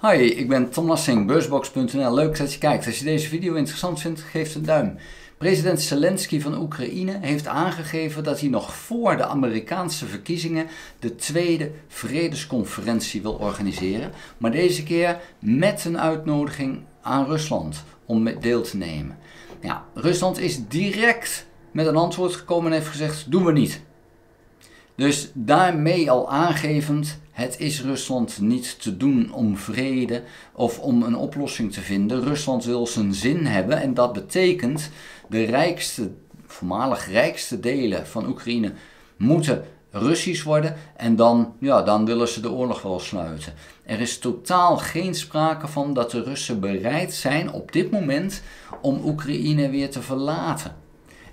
Hi, ik ben Tom Lassing, beursbox.nl. Leuk dat je kijkt. Als je deze video interessant vindt, geef een duim. President Zelensky van Oekraïne heeft aangegeven dat hij nog voor de Amerikaanse verkiezingen de tweede vredesconferentie wil organiseren. Maar deze keer met een uitnodiging aan Rusland om deel te nemen. Ja, Rusland is direct met een antwoord gekomen en heeft gezegd, doen we niet. Dus daarmee al aangevend, het is Rusland niet te doen om vrede of om een oplossing te vinden. Rusland wil zijn zin hebben en dat betekent de voormalig rijkste delen van Oekraïne moeten Russisch worden en dan willen ze de oorlog wel sluiten. Er is totaal geen sprake van dat de Russen bereid zijn op dit moment om Oekraïne weer te verlaten.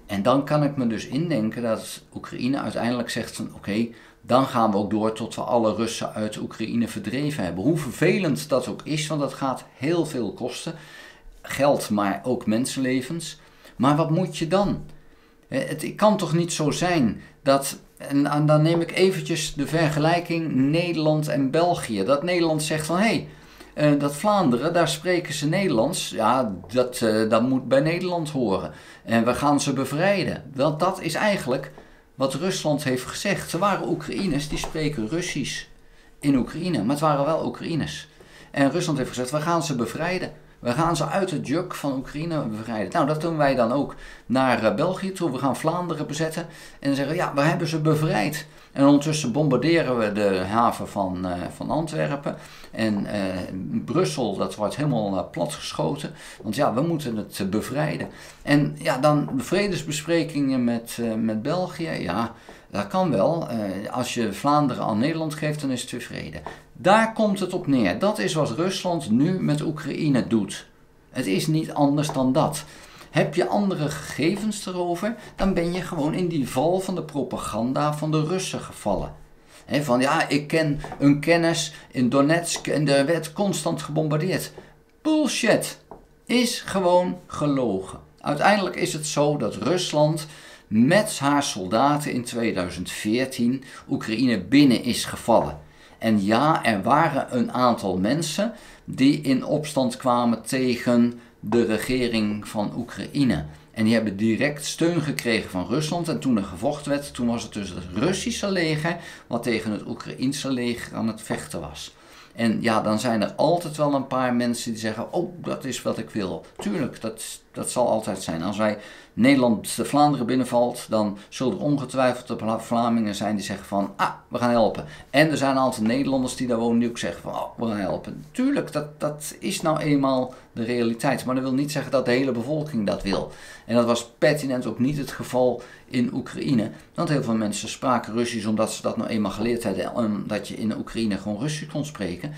En dan kan ik me dus indenken dat Oekraïne uiteindelijk zegt van oké, dan gaan we ook door tot we alle Russen uit Oekraïne verdreven hebben. Hoe vervelend dat ook is, want dat gaat heel veel kosten. Geld, maar ook mensenlevens. Maar wat moet je dan? Het kan toch niet zo zijn dat, en dan neem ik eventjes de vergelijking Nederland en België. Dat Nederland zegt van dat Vlaanderen, daar spreken ze Nederlands. Ja, dat moet bij Nederland horen. En we gaan ze bevrijden. Want dat is eigenlijk wat Rusland heeft gezegd. Ze waren Oekraïners, die spreken Russisch in Oekraïne. Maar het waren wel Oekraïners. En Rusland heeft gezegd, we gaan ze bevrijden. We gaan ze uit het juk van Oekraïne bevrijden. Nou, dat doen wij dan ook naar België toe. We gaan Vlaanderen bezetten en zeggen, ja, we hebben ze bevrijd. En ondertussen bombarderen we de haven van Antwerpen. En Brussel, dat wordt helemaal platgeschoten. Want ja, we moeten het bevrijden. En ja, dan vredesbesprekingen met België. Ja, dat kan wel. Als je Vlaanderen aan Nederland geeft, dan is het weer vrede. Daar komt het op neer. Dat is wat Rusland nu met Oekraïne doet. Het is niet anders dan dat. Heb je andere gegevens erover, dan ben je gewoon in die val van de propaganda van de Russen gevallen. Van ja, ik ken een kennis in Donetsk en er werd constant gebombardeerd. Bullshit. Is gewoon gelogen. Uiteindelijk is het zo dat Rusland met haar soldaten in 2014 Oekraïne binnen is gevallen. En ja, er waren een aantal mensen die in opstand kwamen tegen de regering van Oekraïne. En die hebben direct steun gekregen van Rusland. En toen er gevochten werd, toen was het dus het Russische leger wat tegen het Oekraïense leger aan het vechten was. En ja, dan zijn er altijd wel een paar mensen die zeggen, oh, dat is wat ik wil. Tuurlijk, dat zal altijd zijn. Als Nederland de Vlaanderen binnenvalt, dan zullen er ongetwijfeld de Vlamingen zijn die zeggen van, we gaan helpen. En er zijn een aantal Nederlanders die daar wonen die ook zeggen van, we gaan helpen. Tuurlijk, dat is nou eenmaal de realiteit. Maar dat wil niet zeggen dat de hele bevolking dat wil. En dat was pertinent ook niet het geval in Oekraïne. Want heel veel mensen spraken Russisch omdat ze dat nou eenmaal geleerd hadden. Omdat je in Oekraïne gewoon Russisch kon spreken.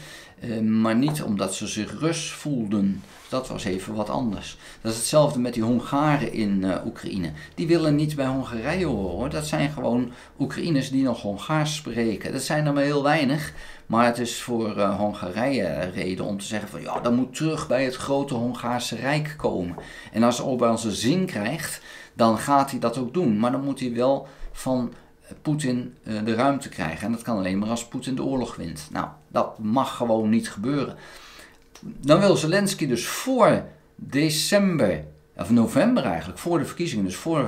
Maar niet omdat ze zich Rus voelden. Dat was even wat anders. Dat is hetzelfde met die Hongaren in Oekraïne. Die willen niet bij Hongarije horen hoor. Dat zijn gewoon Oekraïners die nog Hongaars spreken. Dat zijn er maar heel weinig. Maar het is voor Hongarije reden om te zeggen van ja, dat moet terug bij het grote Hongaarse Rijk komen. En als Orbán zijn zin krijgt, dan gaat hij dat ook doen. Maar dan moet hij wel van Poetin de ruimte krijgen. En dat kan alleen maar als Poetin de oorlog wint. Nou, dat mag gewoon niet gebeuren. Dan wil Zelensky dus voor november eigenlijk, voor de verkiezingen, dus voor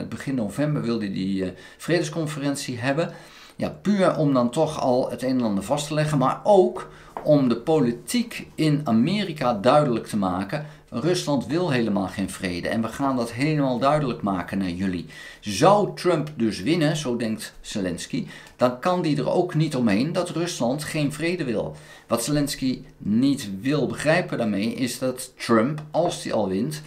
begin november wil hij die vredesconferentie hebben. Ja, puur om dan toch al het een en ander vast te leggen, maar ook om de politiek in Amerika duidelijk te maken. Rusland wil helemaal geen vrede en we gaan dat helemaal duidelijk maken naar jullie. Zou Trump dus winnen, zo denkt Zelensky, dan kan die er ook niet omheen dat Rusland geen vrede wil. Wat Zelensky niet wil begrijpen daarmee is dat Trump, als hij al wint,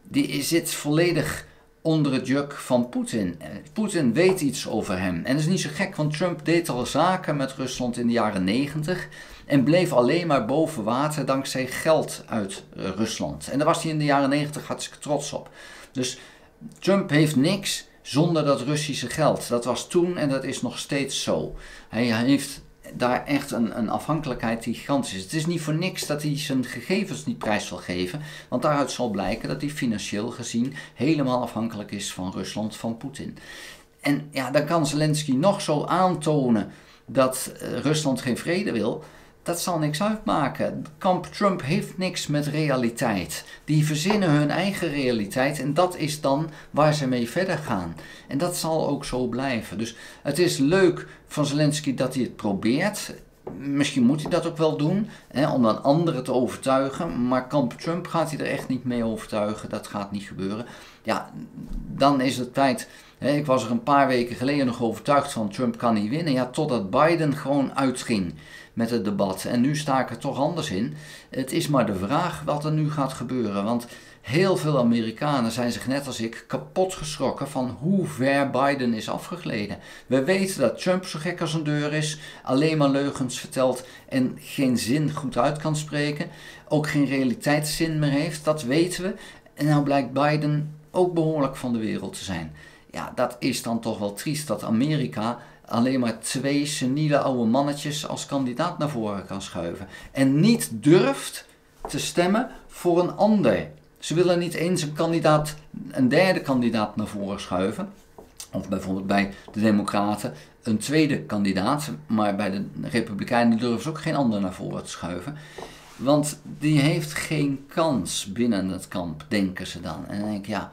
die zit volledig onder het juk van Poetin. Poetin weet iets over hem. En dat is niet zo gek, want Trump deed al zaken met Rusland in de jaren 90 en bleef alleen maar boven water dankzij geld uit Rusland. En daar was hij in de jaren 90 hartstikke trots op. Dus Trump heeft niks zonder dat Russische geld. Dat was toen en dat is nog steeds zo. Hij heeft daar echt een afhankelijkheid die gigantisch is. Het is niet voor niks dat hij zijn gegevens niet prijs wil geven, want daaruit zal blijken dat hij financieel gezien helemaal afhankelijk is van Rusland, van Poetin. En ja, dan kan Zelensky nog zo aantonen dat Rusland geen vrede wil. Dat zal niks uitmaken. Kamp Trump heeft niks met realiteit. Die verzinnen hun eigen realiteit en dat is dan waar ze mee verder gaan. En dat zal ook zo blijven. Dus het is leuk van Zelensky dat hij het probeert. Misschien moet hij dat ook wel doen, om dan anderen te overtuigen. Maar kamp Trump gaat hij er echt niet mee overtuigen. Dat gaat niet gebeuren. Ja, dan is het tijd. Ik was er een paar weken geleden nog overtuigd van Trump kan niet winnen. Ja, totdat Biden gewoon uitging met het debat. En nu sta ik er toch anders in. Het is maar de vraag wat er nu gaat gebeuren. Want heel veel Amerikanen zijn zich net als ik kapot geschrokken van hoe ver Biden is afgegleden. We weten dat Trump zo gek als een deur is, alleen maar leugens vertelt en geen zin goed uit kan spreken. Ook geen realiteitszin meer heeft, dat weten we. En nou blijkt Biden ook behoorlijk van de wereld te zijn. Ja, dat is dan toch wel triest dat Amerika alleen maar 2 seniele oude mannetjes als kandidaat naar voren kan schuiven. En niet durft te stemmen voor een ander. Ze willen niet eens een derde kandidaat naar voren schuiven. Of bijvoorbeeld bij de Democraten een tweede kandidaat. Maar bij de Republikeinen durven ze ook geen ander naar voren te schuiven. Want die heeft geen kans binnen het kamp, denken ze dan. En dan denk ik, ja,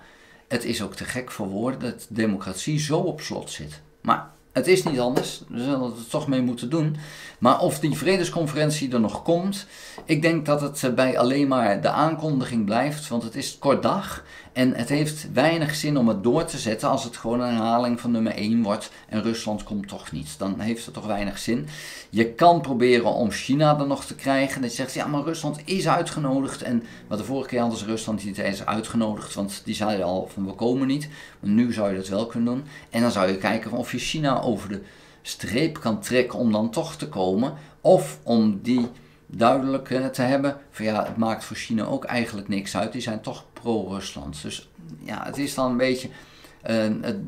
het is ook te gek voor woorden dat democratie zo op slot zit. Maar het is niet anders, we zullen het er toch mee moeten doen. Maar of die vredesconferentie er nog komt, ik denk dat het bij alleen maar de aankondiging blijft. Want het is kort dag en het heeft weinig zin om het door te zetten als het gewoon een herhaling van nummer 1 wordt. En Rusland komt toch niet, dan heeft het toch weinig zin. Je kan proberen om China er nog te krijgen. Dat je zegt, ja maar Rusland is uitgenodigd. Maar de vorige keer hadden ze Rusland niet eens uitgenodigd, want die zeiden al van we komen niet. Maar nu zou je dat wel kunnen doen. En dan zou je kijken of je China over de streep kan trekken om dan toch te komen. Of om die duidelijk te hebben van ja, het maakt voor China ook eigenlijk niks uit. Die zijn toch pro-Rusland. Dus ja, het is dan een beetje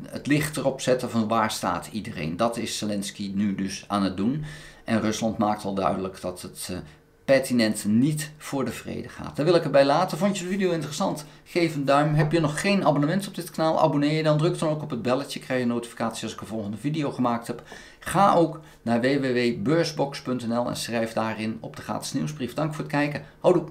het licht erop zetten van waar staat iedereen. Dat is Zelensky nu dus aan het doen. En Rusland maakt al duidelijk dat het pertinent niet voor de vrede gaat. Daar wil ik het bij laten. Vond je de video interessant? Geef een duim. Heb je nog geen abonnement op dit kanaal? Abonneer je dan. Druk dan ook op het belletje. Krijg je een notificatie als ik een volgende video gemaakt heb. Ga ook naar www.beursbox.nl en schrijf daarin op de gratis nieuwsbrief. Dank voor het kijken. Houdoe!